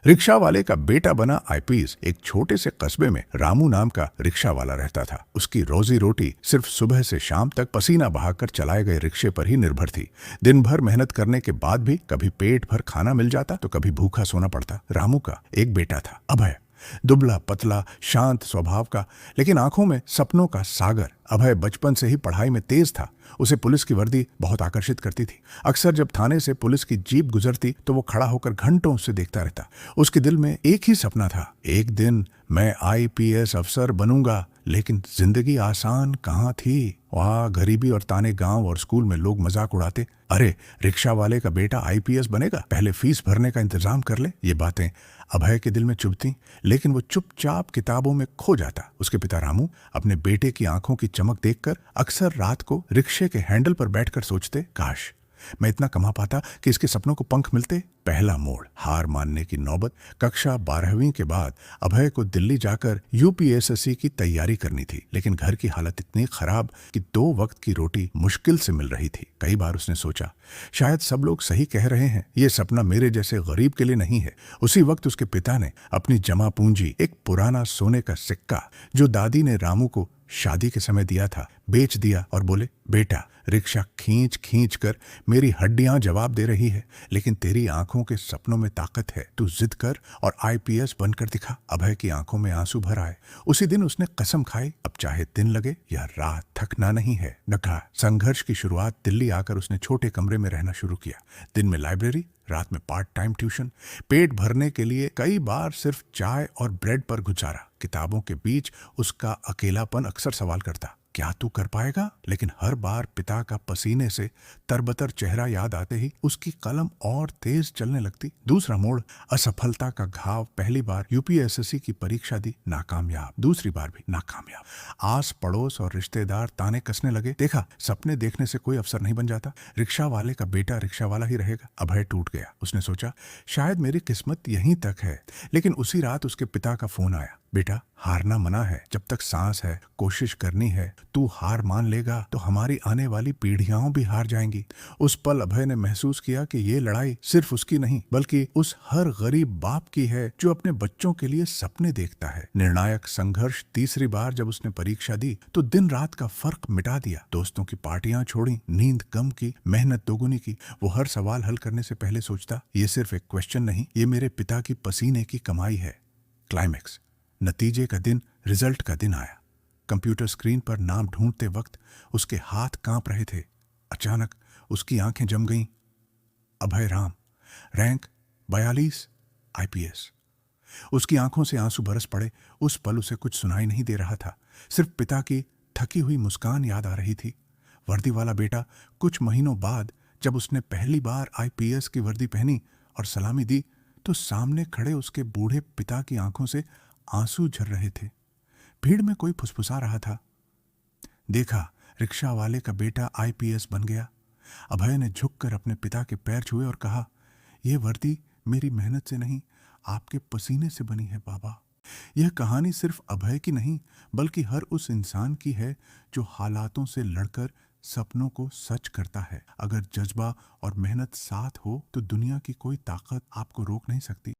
Rickshaw वाले का बेटा बना आईपीएस। एक छोटे से कस्बे में रामू नाम का रिक्शा वाला रहता था। उसकी रोजी रोटी सिर्फ सुबह से शाम तक पसीना बहाकर चलाए गए रिक्शे पर ही निर्भर थी। दिन भर मेहनत करने के बाद भी कभी पेट भर खाना मिल जाता तो कभी भूखा सोना पड़ता। रामू का एक बेटा था, अभय। दुबला पतला, शांत स्वभाव का, लेकिन आंखों में सपनों का सागर। अभय बचपन से ही पढ़ाई में तेज था। उसे पुलिस की वर्दी बहुत आकर्षित करती थी। अक्सर जब थाने से पुलिस की जीप गुजरती तो वो खड़ा होकर घंटों उसे देखता रहता। उसके दिल में एक ही सपना था, एक दिन मैं आईपीएस अफसर बनूंगा। लेकिन जिंदगी आसान कहाँ थी। वहां गरीबी और ताने गांव और स्कूल में लोग मजाक उड़ाते, अरे रिक्शा वाले का बेटा आईपीएस बनेगा, पहले फीस भरने का इंतजाम कर ले। ये बातें अभय के दिल में चुभती, लेकिन वो चुपचाप किताबों में खो जाता। उसके पिता रामू अपने बेटे की आंखों की चमक देखकर अक्सर रात को रिक्शे के हैंडल पर बैठकर सोचते, काश मैं इतना कमा पाता कि इसके सपनों को पंख मिलते। पहला मोड़, हार मानने की नौबत। कक्षा 12वीं के बाद अभय को दिल्ली जाकर यूपीएसएससी की तैयारी करनी थी, लेकिन घर की हालत इतनी खराब कि 2 वक्त की रोटी मुश्किल से मिल रही थी। कई बार उसने सोचा, शायद सब लोग सही कह रहे हैं, ये सपना मेरे जैसे गरीब के लिए नहीं है। उसी वक्त उसके पिता ने अपनी जमा पूंजी, एक पुराना सोने का सिक्का जो दादी ने रामू को शादी के समय दिया था, बेच दिया और बोले, बेटा रिक्शा खींच खींच कर मेरी हड्डियां जवाब दे रही है, लेकिन तेरी आंखों के सपनों में ताकत है। तू जिद कर और आईपीएस बनकर दिखा। अभय की आंखों में आंसू भर आए। उसी दिन उसने कसम खाई, अब चाहे दिन लगे या रात, थकना नहीं है। नखा संघर्ष की शुरुआत दिल्ली आकर उसने छोटे कमरे में रहना शुरू किया। दिन में लाइब्रेरी, रात में पार्ट टाइम ट्यूशन। पेट भरने के लिए कई बार सिर्फ चाय और ब्रेड पर गुजारा। किताबों के बीच उसका अकेलापन अक्सर सवाल करता, क्या तू कर पाएगा? लेकिन हर बार पिता का पसीने से तरबतर चेहरा याद आते ही उसकी कलम और तेज चलने लगती। दूसरा मोड़, असफलता का घाव। पहली बार यूपीएसएससी की परीक्षा दी, नाकामयाब। दूसरी बार भी नाकामयाब। आस पड़ोस और रिश्तेदार ताने कसने लगे, देखा सपने देखने से कोई अफसर नहीं बन जाता, रिक्शा वाले का बेटा रिक्शा वाला ही रहेगा। अभय टूट गया। उसने सोचा, शायद मेरी किस्मत यहीं तक है। लेकिन उसी रात उसके पिता का फोन आया, बेटा हारना मना है, जब तक सांस है कोशिश करनी है। तू हार मान लेगा तो हमारी आने वाली पीढ़ियां भी हार जाएंगी। उस पल अभय ने महसूस किया कि ये लड़ाई सिर्फ उसकी नहीं, बल्कि उस हर गरीब बाप की है जो अपने बच्चों के लिए सपने देखता है। निर्णायक संघर्ष। तीसरी बार जब उसने परीक्षा दी तो दिन रात का फर्क मिटा दिया। दोस्तों की पार्टियां छोड़ी, नींद कम की, मेहनत दोगुनी की। वो हर सवाल हल करने से पहले सोचता, ये सिर्फ एक क्वेश्चन नहीं, ये मेरे पिता की पसीने की कमाई है। क्लाइमैक्स, नतीजे का दिन, रिजल्ट का दिन आया। कंप्यूटर स्क्रीन पर नाम ढूंढते वक्त उसके हाथ कांप रहे थे। अचानक उसकी आंखें जम गईं। अभय राम, रैंक 42, आईपीएस। उसकी आंखों से आंसू बरस पड़े। उस पल उसे कुछ सुनाई नहीं दे रहा था, सिर्फ पिता की थकी हुई मुस्कान याद आ रही थी। वर्दी वाला बेटा। कुछ महीनों बाद जब उसने पहली बार आईपीएस की वर्दी पहनी और सलामी दी तो सामने खड़े उसके बूढ़े पिता की आंखों से आंसू झर रहे थे। भीड़ में कोई फुसफुसा रहा था, देखा रिक्शा वाले का बेटा आईपीएस बन गया। अभय ने झुककर अपने पिता के पैर छुए और कहा, यह वर्दी मेरी मेहनत से नहीं, आपके पसीने से बनी है बाबा। यह कहानी सिर्फ अभय की नहीं, बल्कि हर उस इंसान की है जो हालातों से लड़कर सपनों को सच करता है। अगर जज्बा और मेहनत साथ हो तो दुनिया की कोई ताकत आपको रोक नहीं सकती।